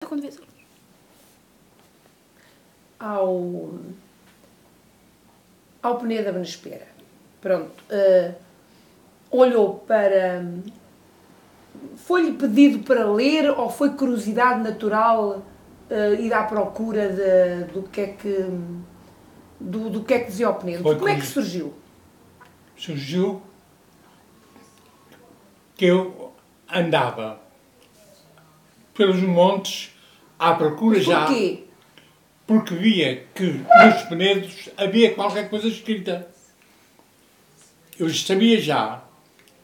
quando vês ao Peneda da Benespera. Pronto. Olhou para... Foi-lhe pedido para ler ou foi curiosidade natural ir à procura do que é que dizia o Peneda? Como é que surgiu? Surgiu que eu andava pelos montes à procura. Mas já. Porquê? Porque via que nos penedos havia qualquer coisa escrita. Eu sabia já,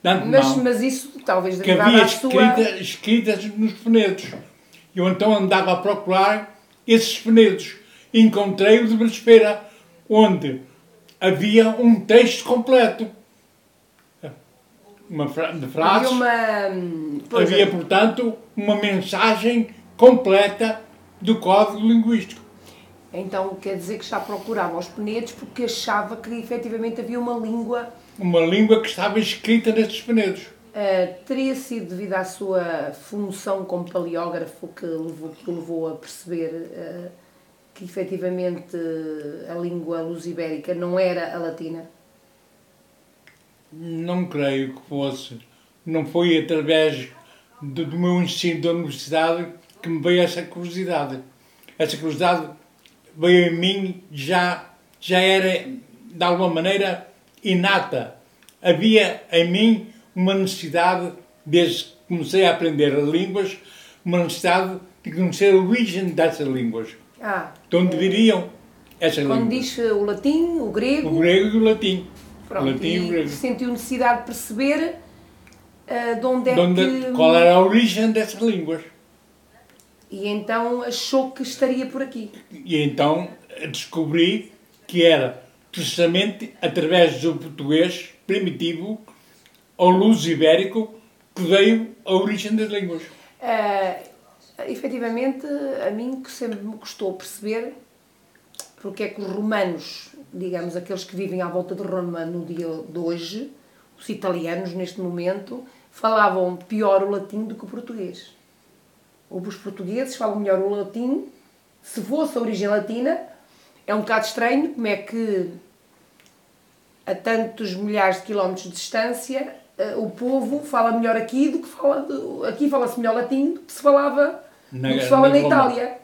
de antemão, mas isso talvez que havia escritas nos penedos. Eu então andava a procurar esses penedos. Encontrei-o de Benespera, onde havia um texto completo. De frases. Havia, portanto, uma mensagem completa do código linguístico. Então quer dizer que já procurava os penedos porque achava que efetivamente havia uma língua... Uma língua que estava escrita nestes penedos. Teria sido devido à sua função como paleógrafo que o levou a perceber que efetivamente a língua lusibérica não era a latina? Não creio que fosse. Não foi através do meu ensino da universidade que me veio essa curiosidade. Essa curiosidade veio em mim, já era de alguma maneira inata. Havia em mim uma necessidade, desde que comecei a aprender as línguas, uma necessidade de conhecer a origem dessas línguas. De onde viriam essas línguas. Quando diz o latim, o grego... O grego e o latim. Pronto, o latim e o grego. Sentiu necessidade de perceber de onde é que... Qual era a origem dessas línguas. E então achou que estaria por aqui. E então descobri que era precisamente através do português primitivo ou luso-ibérico que veio a origem das línguas. Efetivamente, a mim que sempre me custou perceber porque é que os romanos, digamos, aqueles que vivem à volta de Roma no dia de hoje, os italianos neste momento, falavam pior o latim do que o português. Os portugueses falam melhor o latim, se fosse a origem latina. É um bocado estranho como é que a tantos milhares de quilómetros de distância o povo fala melhor aqui do que fala... Aqui fala-se melhor latim do que se falava do que se fala na Itália,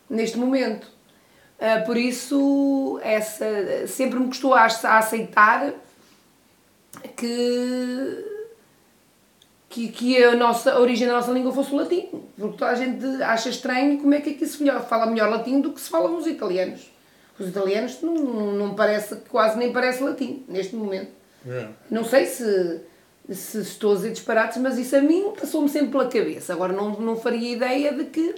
neste momento. Por isso, sempre me custou a aceitar que a origem da nossa língua fosse o latim, porque toda a gente acha estranho como é que aqui se fala melhor latim do que se fala nos italianos. Os italianos não parece, quase nem parece latim, neste momento. Não sei se estou a dizer disparates, mas isso a mim passou-me sempre pela cabeça. Agora não faria ideia de que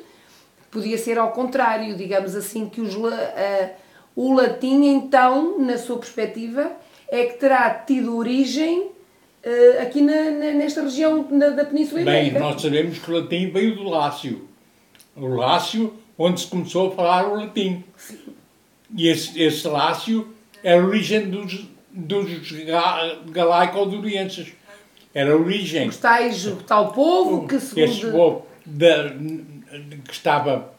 podia ser ao contrário, digamos assim, que o latim, então, na sua perspectiva, é que terá tido origem aqui nesta região da Península Ibérica. Bem, nós sabemos que o latim veio do Lácio. O Lácio, onde se começou a falar o latim. Sim. E esse Lácio era a origem dos galaico-durienses. Era a origem... O tal povo que, segundo... Esse povo que estava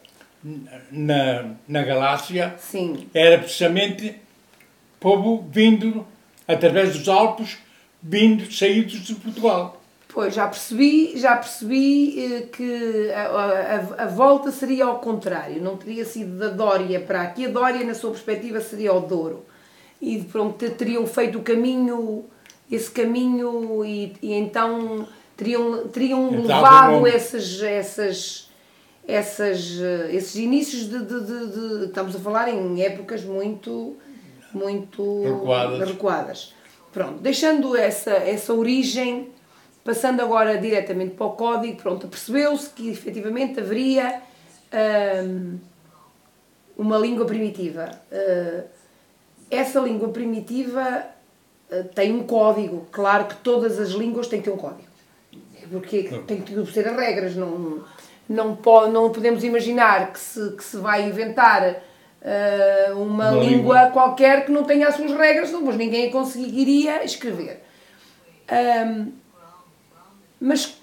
na Galácia. Sim. Era precisamente povo vindo, através dos Alpes, saídos de Portugal. Pois, já percebi que a volta seria ao contrário, não teria sido da Dória para aqui, a Dória na sua perspectiva seria o Douro. E pronto, teriam feito esse caminho e então teriam levado esses inícios de... Estamos a falar em épocas muito recuadas. Pronto, deixando essa origem, passando agora diretamente para o código, pronto, percebeu-se que efetivamente haveria uma língua primitiva. Essa língua primitiva tem um código. Claro que todas as línguas têm que ter um código, porque tem que obedecer as regras. Não podemos imaginar que se vai inventar uma língua qualquer que não tenha as suas regras, senão ninguém a conseguiria escrever. Mas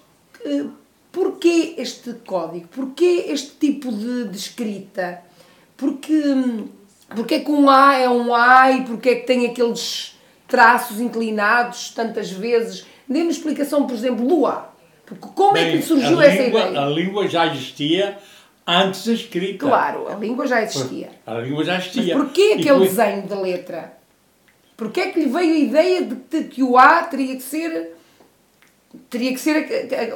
porquê este código? Porquê este tipo de escrita? Porquê que um A é um A e porquê que tem aqueles traços inclinados tantas vezes? Dê-me explicação, por exemplo, do A. Porque como é que surgiu essa ideia? A língua já existia antes da escrita. Claro, a língua já existia. A língua já existia. Mas porquê aquele desenho da letra? Porquê é que lhe veio a ideia de que o A teria que ser...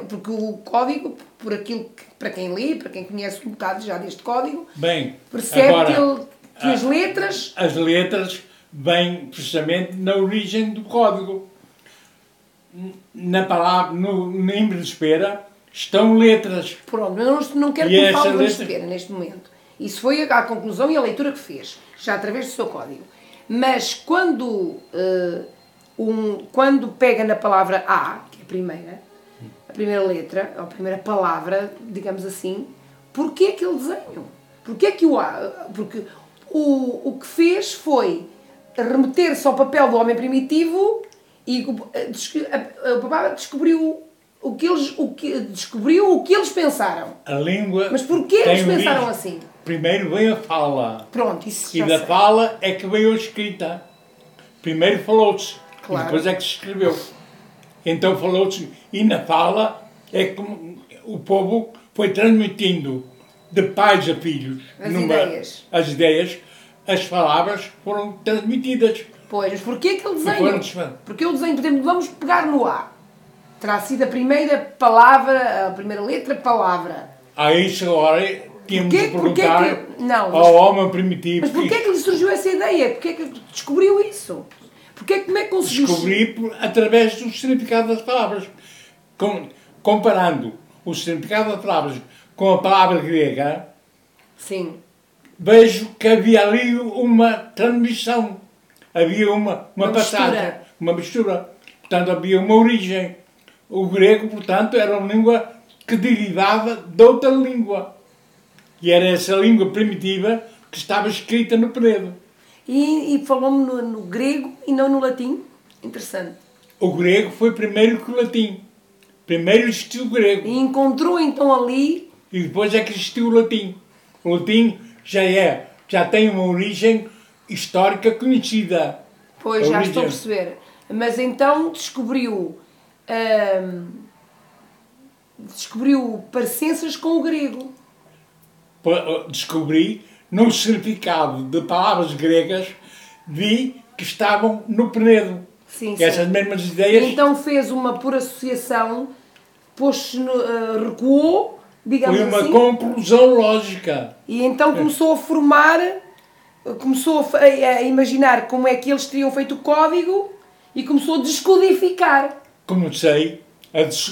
Porque o código, por aquilo que, para quem lê, para quem conhece um bocado já deste código, bem, percebe agora, que as letras... As letras vêm precisamente na origem do código. Na palavra, na espera, estão letras. Pronto, mas não quero que me fale de espera neste momento. Isso foi a conclusão e a leitura que fez, já através do seu código. Mas quando pega na palavra A, que é a primeira letra, ou a primeira palavra, digamos assim, porquê aquele desenho? Porquê que o A? Porque o que fez foi remeter-se ao papel do homem primitivo e o papá descobriu o que eles pensaram. A língua. Mas porquê eles pensaram assim? Primeiro veio a fala. Pronto, isso já E da fala é que veio a escrita. Primeiro falou-se, claro. E depois é que se escreveu. Então falou-se, e na fala é que o povo foi transmitindo de pais a filhos. As ideias, as palavras foram transmitidas. Pois, mas porquê aquele desenho? Porque o desenho, por exemplo, vamos pegar no A. Terá sido a primeira palavra, a primeira letra, palavra. Isso agora tínhamos de perguntar ao homem primitivo. Mas porquê que lhe surgiu essa ideia? Porquê que descobriu isso? Como é que conseguiu? Descobri através do significado das palavras. Comparando o significado das palavras com a palavra grega, sim, vejo que havia ali uma transmissão. Havia uma passagem, uma mistura. Portanto, havia uma origem. O grego, portanto, era uma língua que derivava de outra língua. E era essa língua primitiva que estava escrita no penedo. E falou-me no grego e não no latim? Interessante. O grego foi primeiro que o latim. Primeiro existiu o grego. E encontrou então ali... E depois é que existiu o latim. O latim já tem uma origem histórica conhecida. Pois, já estou a perceber. Mas então descobriu parecenças com o grego. Descobri, no significado de palavras gregas, vi que estavam no penedo. Sim, essas mesmas ideias... E então fez uma por associação, recuou, digamos assim... Foi uma conclusão lógica. E então começou a formar, começou a imaginar como é que eles teriam feito o código e começou a descodificar. Comecei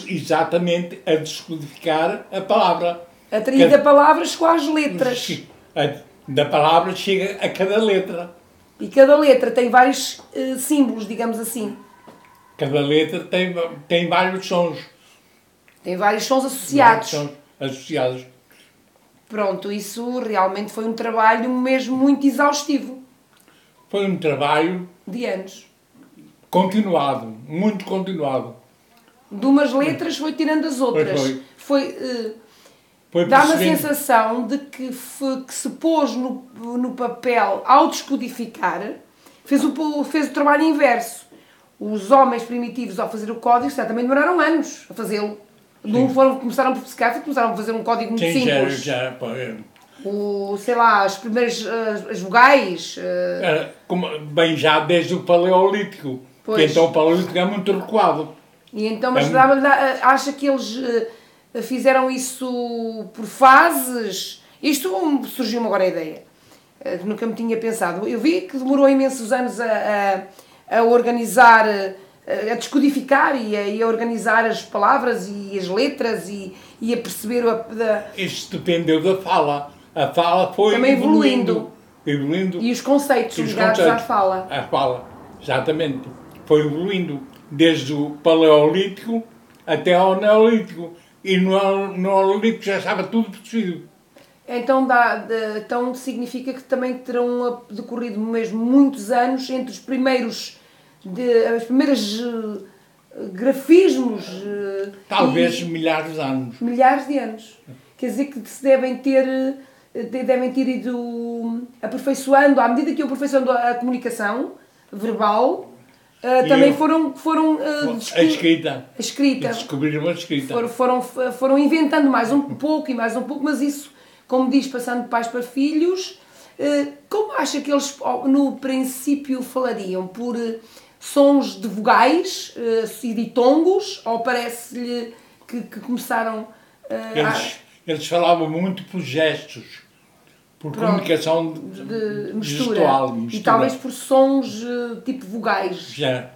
exatamente a descodificar a palavra. Da palavra chegou às letras. Da palavra chega a cada letra. E cada letra tem vários símbolos, digamos assim. Cada letra tem vários sons. Tem vários sons associados. Associados. Pronto, isso realmente foi um trabalho mesmo muito exaustivo. Foi um trabalho... de anos. Continuado, muito continuado. De umas letras foi tirando as outras. Dá-me a sensação de que se pôs no papel, ao descodificar, fez o trabalho inverso. Os homens primitivos, ao fazer o código, também demoraram anos a fazê-lo. Começaram por secar, começaram a fazer um código muito simples. Sei lá, as primeiras as vogais. Bem já desde o Paleolítico. Que então o Paleolítico é muito recuado. E então, mas acha que eles fizeram isso por fases? Isto surgiu-me agora a ideia, que nunca me tinha pensado. Eu vi que demorou imensos anos a organizar, a descodificar e a organizar as palavras e as letras e a perceber... Isto dependeu da fala. A fala foi também evoluindo. E os conceitos ligados à fala. A fala, exatamente. Foi evoluindo desde o Paleolítico até ao Neolítico. E no Neolítico já estava tudo percebido. Então, então significa que também terão decorrido mesmo muitos anos entre as primeiras grafismos. Talvez milhares de anos. Milhares de anos. Quer dizer que se devem ter ido aperfeiçoando, à medida que iam aperfeiçoando a comunicação verbal, também foram a escrita. Descobriram a escrita. Foram inventando mais um pouco e mais um pouco, mas isso, como diz, passando de pais para filhos. Como acha que eles no princípio falariam? Por sons de vogais e ditongos? Ou parece-lhe que começaram Eles falavam muito por gestos, por comunicação gestual. E talvez por sons tipo vogais. Já.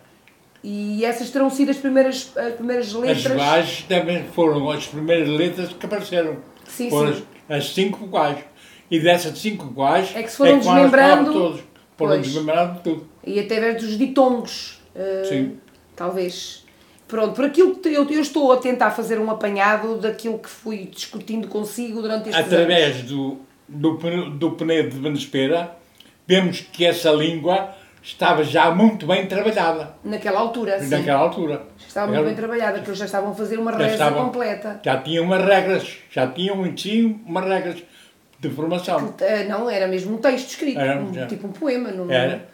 E essas terão sido as primeiras letras? As vogais também foram as primeiras letras que apareceram. Sim, foram sim. As 5 vogais. E dessas 5 vogais é que se foram desmembrando todos. Foram desmembrando tudo. E através dos ditongos. Sim. Talvez. Pronto, por aquilo que eu estou a tentar fazer um apanhado daquilo que fui discutindo consigo durante estes através anos. do Penedo de Benespera, vemos que essa língua estava já muito bem trabalhada. Naquela altura, sim. Naquela altura. Estava muito bem trabalhada, porque eles já estavam a fazer uma reza completa. Já tinham umas regras, em si umas regras de formação. Não, era mesmo um texto escrito, tipo um poema. Era.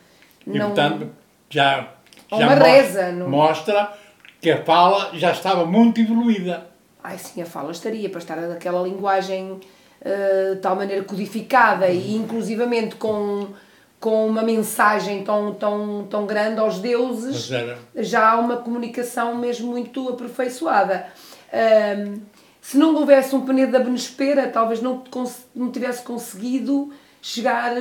E portanto, já uma reza. Mostra que a fala já estava muito evoluída. Ai sim, a fala estaria, para estar daquela linguagem de tal maneira codificada e inclusivamente com uma mensagem tão grande aos deuses, já há uma comunicação mesmo muito aperfeiçoada. Se não houvesse um Penedo da Benespera, talvez não tivesse conseguido chegar,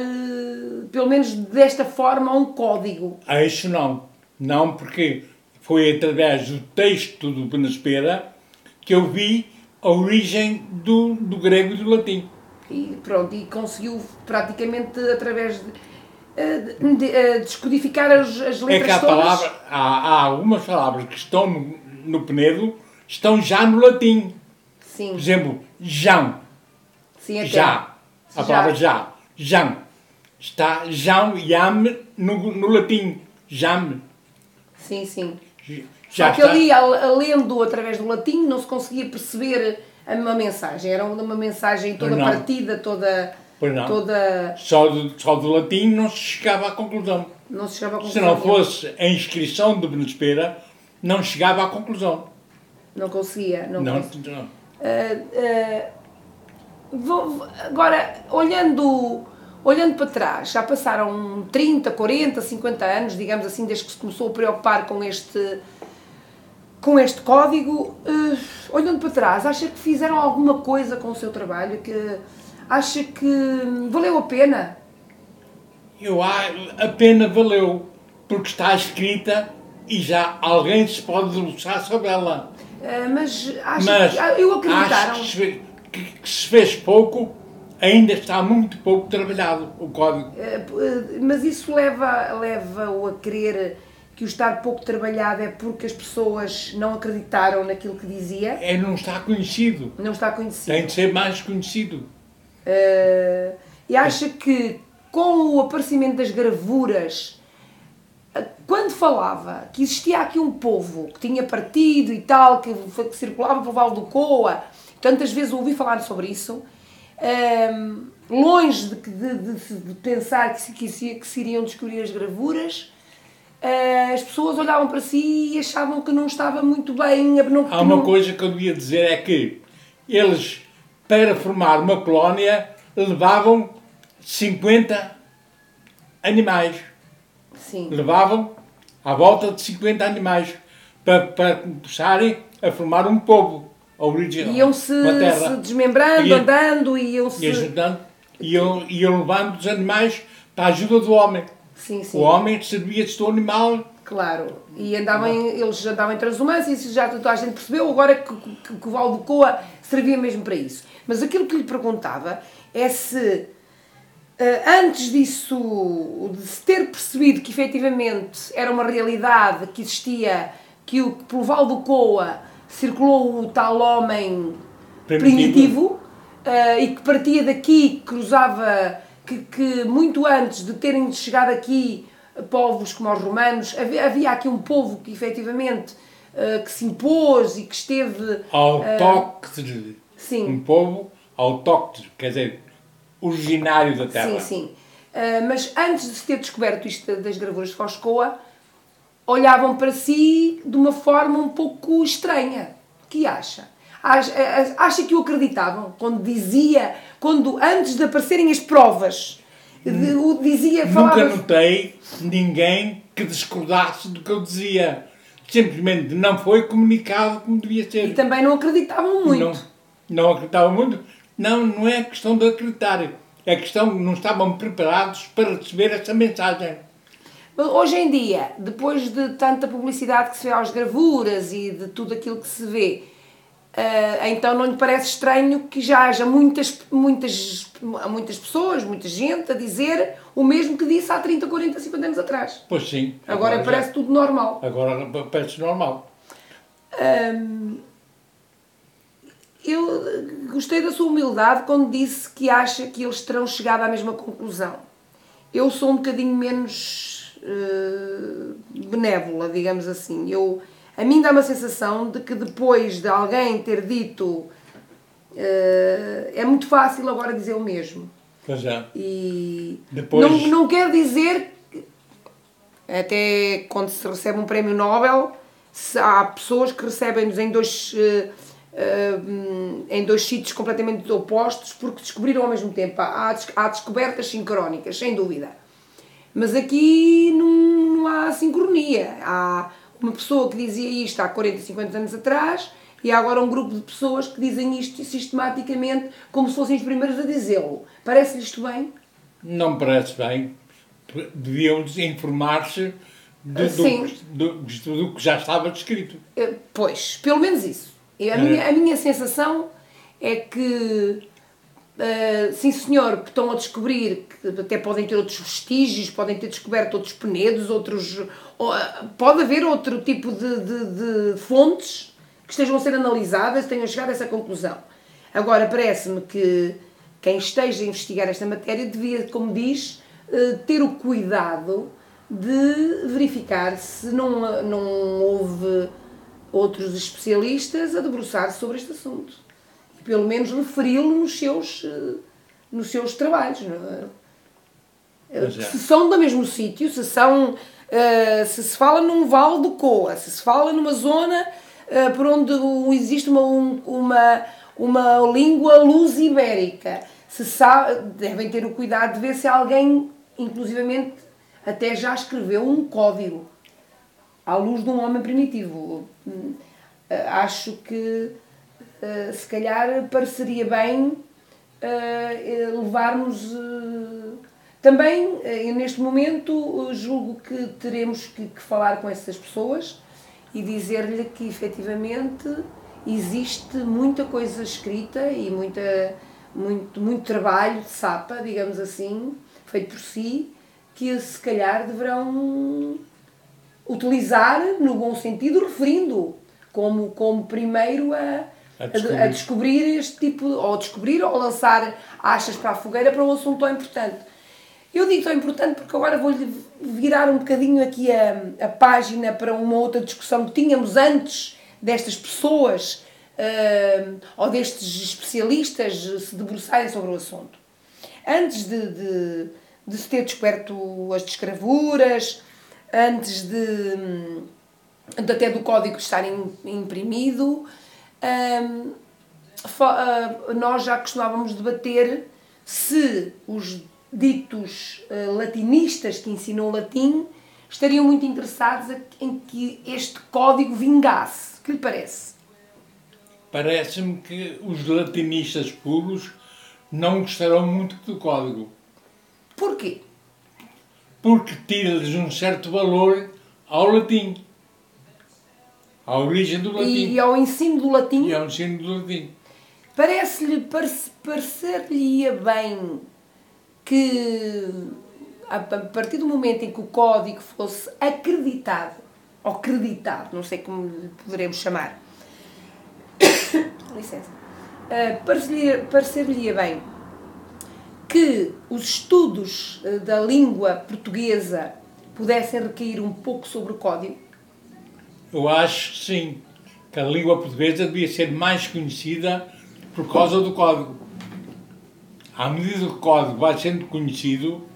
pelo menos desta forma, a um código. A isso não. Não, porque foi através do texto do Benespera que eu vi a origem do grego e do latim. E pronto, e conseguiu praticamente através de descodificar as letras todas. Há algumas palavras que estão no Penedo, estão já no latim. Sim. Por exemplo, Jão. Sim, até. Já. A palavra já. Jão. Está Jão e Ame no latim. Jame. Sim, sim. Já só que ali, lendo através do latim, não se conseguia perceber uma mensagem. Era uma mensagem toda partida, toda... Pois não. Toda... Só do latim não se chegava à conclusão. Não se chegava à conclusão. Se não fosse a inscrição de Benespera, não chegava à conclusão. Não conseguia. Não. Agora, olhando para trás, já passaram 30, 40, 50 anos, digamos assim, desde que se começou a preocupar com este código. Olhando para trás, acha que fizeram alguma coisa com o seu trabalho? Acha que valeu a pena? A pena valeu, porque está escrita e já alguém se pode debruçar sobre ela. Mas eu acreditaram. Acho que se fez pouco, ainda está muito pouco trabalhado o código. Mas isso leva-o a crer que o estar pouco trabalhado é porque as pessoas não acreditaram naquilo que dizia? Não está conhecido. Não está conhecido. Tem de ser mais conhecido. E acha que com o aparecimento das gravuras, quando falava que existia aqui um povo que tinha partido e tal, que circulava pelo Vale do Coa, tantas vezes ouvi falar sobre isso, longe de pensar que se iriam descobrir as gravuras, as pessoas olhavam para si e achavam que não estava muito bem. Há uma coisa que eu devia dizer, é que eles, para formar uma colónia, levavam 50 animais. Sim. Levavam à volta de 50 animais para começarem a formar um povo original. Iam-se desmembrando, andando, iam-se... Iam levando os animais para a ajuda do homem. Sim, sim. O homem servia-se do animal. Claro. E eles andavam em transumância, isso já toda a gente percebeu, agora que o Vale do Coa servia mesmo para isso. Mas aquilo que lhe perguntava é se, antes disso, de se ter percebido que efetivamente era uma realidade, que existia, que pelo Vale do Coa circulou o tal homem primitivo e que partia daqui, que cruzava, que muito antes de terem chegado aqui povos como os romanos, havia aqui um povo que efetivamente que se impôs e que esteve... Autóctone. Sim. Um povo autóctone, quer dizer, originário da terra. Sim, sim. Mas antes de se ter descoberto isto das gravuras de Foscoa, olhavam para si de uma forma um pouco estranha. O que acha? Acha que o acreditavam quando antes de aparecerem as provas, falava... Nunca notei ninguém que discordasse do que eu dizia. Simplesmente não foi comunicado como devia ser. E também não acreditavam muito. Não acreditavam muito. Não é questão de acreditar. É questão que não estavam preparados para receber essa mensagem. Hoje em dia, depois de tanta publicidade que se vê às gravuras e de tudo aquilo que se vê, então não lhe parece estranho que já haja muitas pessoas, muita gente a dizer o mesmo que disse há 30, 40, 50 anos atrás. Pois sim. Agora parece tudo normal. Agora parece normal. Eu gostei da sua humildade quando disse que acha que eles terão chegado à mesma conclusão. Eu sou um bocadinho menos benévola, digamos assim. A mim dá uma sensação de que depois de alguém ter dito é muito fácil agora dizer o mesmo. Pois é. E depois... não quer dizer que, até quando se recebe um prémio Nobel, há pessoas que recebem-nos em dois sítios completamente opostos porque descobriram ao mesmo tempo. Há descobertas sincrónicas, sem dúvida. Mas aqui não há sincronia. Há uma pessoa que dizia isto há 40, 50 anos atrás e há agora um grupo de pessoas que dizem isto sistematicamente como se fossem os primeiros a dizê-lo. Parece-lhe isto bem? Não me parece bem. Deviam informar-se do que já estava descrito. Pois, pelo menos isso. A minha sensação é que, sim senhor, que estão a descobrir, que até podem ter outros vestígios, podem ter descoberto outros penedos, pode haver outro tipo de fontes que estejam a ser analisadas e tenham chegado a essa conclusão. Agora, parece-me que quem esteja a investigar esta matéria devia, como diz, ter o cuidado de verificar se não houve outros especialistas a debruçar-se sobre este assunto. E pelo menos referi-lo nos seus trabalhos. Não é? Se são do mesmo sítio, se se fala num vale do Coa, se se fala numa zona por onde existe uma língua luso-ibérica, devem ter o cuidado de ver se alguém, inclusivamente, até já escreveu um código à luz de um homem primitivo. Acho que se calhar pareceria bem levarmos... Também, neste momento, julgo que teremos que falar com essas pessoas e dizer-lhe que, efetivamente, existe muita coisa escrita e muito trabalho de sapa, digamos assim, feito por si, que se calhar deverão utilizar no bom sentido, referindo como primeiro a descobrir este tipo, ou lançar achas para a fogueira para um assunto tão importante. Eu digo tão importante porque agora vou-lhe virar um bocadinho aqui a página para uma outra discussão que tínhamos antes destas pessoas ou destes especialistas se debruçarem sobre o assunto. Antes de se ter descoberto as descravuras, antes até do código estar imprimido, nós já costumávamos debater se os ditos latinistas que ensinam o latim estariam muito interessados em que este código vingasse. O que lhe parece? Parece-me que os latinistas puros não gostarão muito do código. Porquê? Porque tira-lhes um certo valor ao latim. À origem do latim. E ao ensino do latim? E ao ensino do latim. Parecer-lhe-ia bem que, a partir do momento em que o código fosse acreditado, ou creditado, não sei como lhe poderemos chamar, licença, parecer-lhe-ia bem que os estudos da língua portuguesa pudessem recair um pouco sobre o código? Eu acho que sim, que a língua portuguesa devia ser mais conhecida por causa do código. À medida que o código vai sendo conhecido,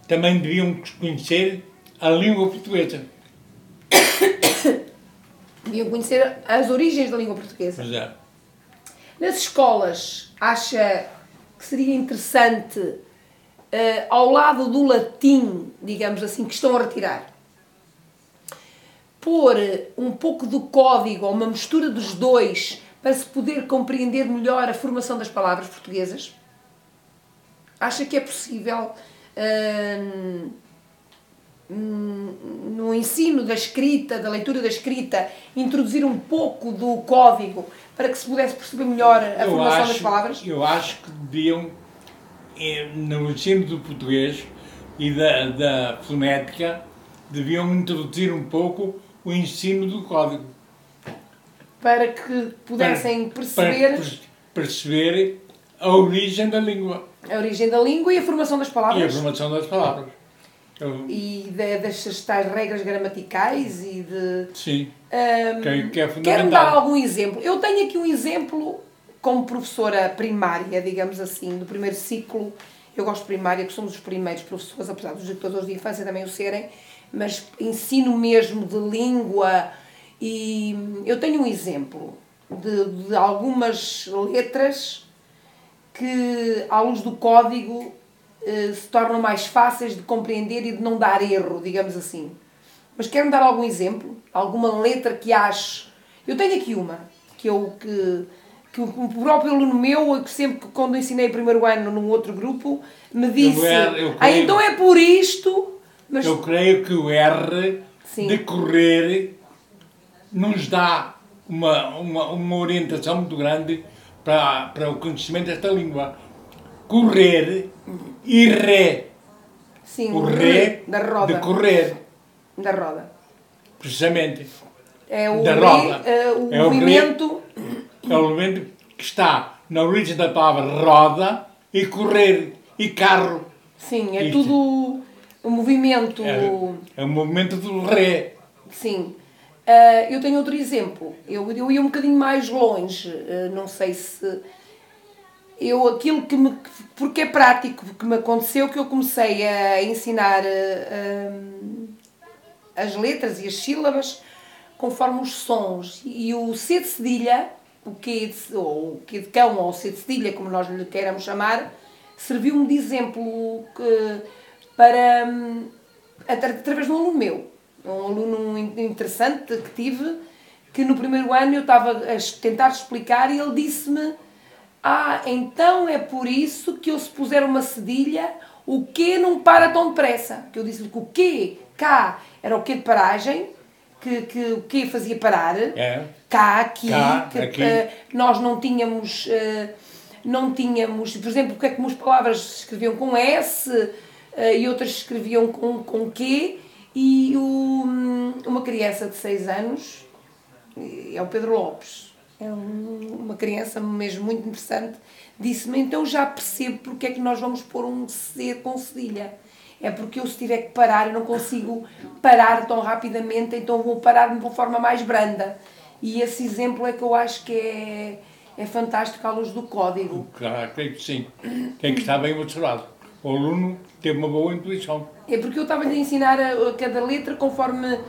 também deviam conhecer a língua portuguesa. Deviam conhecer as origens da língua portuguesa. Pois é. Nas escolas, acha que seria interessante, ao lado do latim, digamos assim, que estão a retirar, pôr um pouco do código, ou uma mistura dos dois, para se poder compreender melhor a formação das palavras portuguesas? Acha que é possível, no ensino da escrita, da leitura da escrita, introduzir um pouco do código para que se pudesse perceber melhor a formação das palavras? Eu acho que deviam, no ensino do português e da fonética, deviam introduzir um pouco o ensino do código. Para que pudessem perceber... Para perceber a origem da língua. A origem da língua e a formação das palavras. E a formação das palavras. E das tais regras gramaticais e de... Sim, que é fundamental. Quero-me dar algum exemplo. Eu tenho aqui um exemplo como professora primária, digamos assim, do primeiro ciclo. Eu gosto de primária, que somos os primeiros professores, apesar dos educadores de infância também o serem, mas ensino mesmo de língua. E eu tenho um exemplo de algumas letras que, à luz do código, se tornam mais fáceis de compreender e de não dar erro, digamos assim. Mas quero-me dar algum exemplo? Alguma letra que ache... Eu tenho aqui uma, que o próprio aluno meu, que sempre quando ensinei o primeiro ano num outro grupo, me disse... Então é por isto... Mas... Eu creio que o R, sim, de correr nos dá uma orientação muito grande para o conhecimento desta língua. Correr e ré. Sim, o ré da roda. De correr. Da roda. Precisamente. É o da ré, roda. O movimento... É o movimento que está na origem da palavra roda e correr e carro. Sim, é isto. Tudo o movimento... É o movimento do ré. Sim. Eu tenho outro exemplo. Eu ia um bocadinho mais longe. Não sei se... Aquilo porque é prático, que me aconteceu, que eu comecei a ensinar as letras e as sílabas conforme os sons. E o C de cedilha, o Q de cão, ou o C de cedilha, como nós lhe queiramos chamar, serviu-me de exemplo através de um aluno meu. Um aluno interessante que tive, que no primeiro ano eu estava a tentar explicar e ele disse-me: então é por isso que eu, se puser uma cedilha, o Q não para tão depressa. Que eu disse-lhe que o K era o Q de paragem, que o Q fazia parar. Cá, aqui. Nós não tínhamos, por exemplo, porque é que umas palavras se escreviam com S e outras se escreviam com Q. E uma criança de 6 anos, é o Pedro Lopes, é uma criança mesmo muito interessante, disse-me: então já percebo porque é que nós vamos pôr um C com cedilha. É porque eu, se tiver que parar, eu não consigo parar tão rapidamente, então vou parar de uma forma mais branda. E esse exemplo é que eu acho que é fantástico à luz do código. Claro, creio que sim. Tem que estar bem observado. O aluno teve uma boa intuição. É porque eu estava-lhe a ensinar cada letra conforme,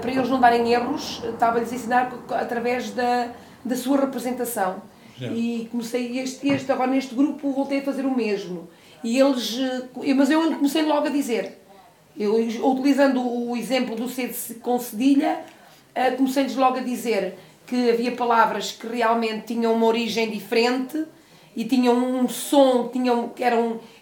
para eles não darem erros, estava-lhes a ensinar através da sua representação. Já. E comecei agora neste grupo voltei a fazer o mesmo. E mas eu comecei logo a dizer, utilizando o exemplo do C com cedilha, comecei-lhes logo a dizer que havia palavras que realmente tinham uma origem diferente e tinham um som,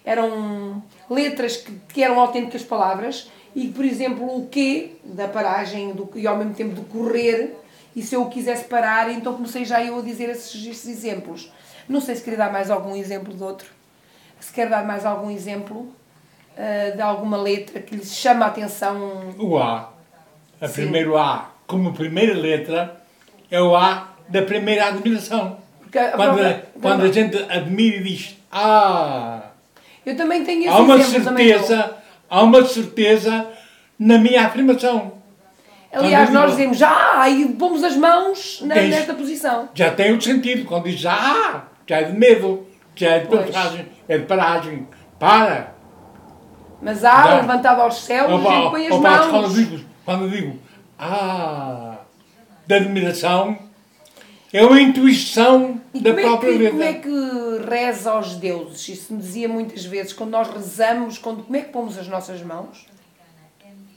eram letras que eram autênticas palavras, e, por exemplo, o Q, da paragem, e ao mesmo tempo de correr, e se eu o quisesse parar, então comecei já eu a dizer esses exemplos. Não sei se queria dar mais algum exemplo de outro. Se quer dar mais algum exemplo de alguma letra que lhes chama a atenção. O A. Primeiro A, como primeira letra, é o A da primeira admiração. Quando a gente admira e diz: eu também tenho esse exemplo. Há uma certeza na minha afirmação. Aliás, nós dizemos já e pomos as mãos nesta posição. Já tem o sentido. Quando diz já é de medo, já é de passagem, é de paragem. Para! Mas levantado aos céus, a gente põe as mãos. Quando eu digo de admiração, é uma intuição da própria vida. Como é que reza aos deuses? Isso me dizia muitas vezes, quando nós rezamos, como é que pomos as nossas mãos?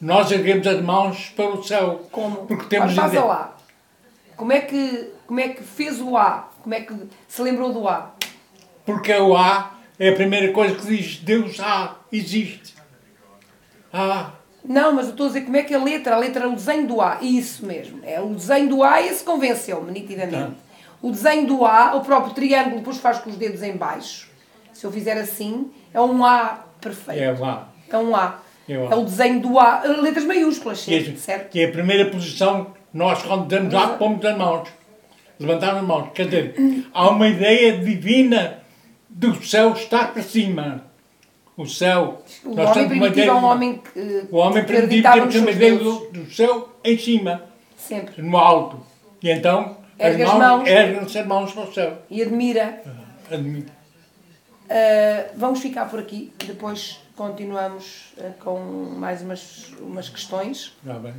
Nós erguemos as mãos para o céu. Como? Porque temos faça lá. Como é que fez o A? Como é que se lembrou do A? Porque o A é a primeira coisa que diz Deus existe. Não, mas eu estou a dizer como é que a letra, o desenho do A, isso mesmo. É o desenho do A, esse convenceu-me nitidamente. O desenho do A, o próprio triângulo, depois faz com os dedos em baixo. Se eu fizer assim, é um A perfeito. É um A. É um A. É o desenho do A, letras maiúsculas, certo? Que é a primeira posição, nós quando damos A, pomos as mãos. Levantamos as mãos. Quer dizer, há uma ideia divina do céu estar para cima. O céu. O homem primitivo é um homem o homem primitivo tem uma ideia do céu em cima. Sempre. No alto. E então, erguem-se as mãos para o céu. E admira. Admira. Vamos ficar por aqui. Depois continuamos com mais umas questões. Já bem.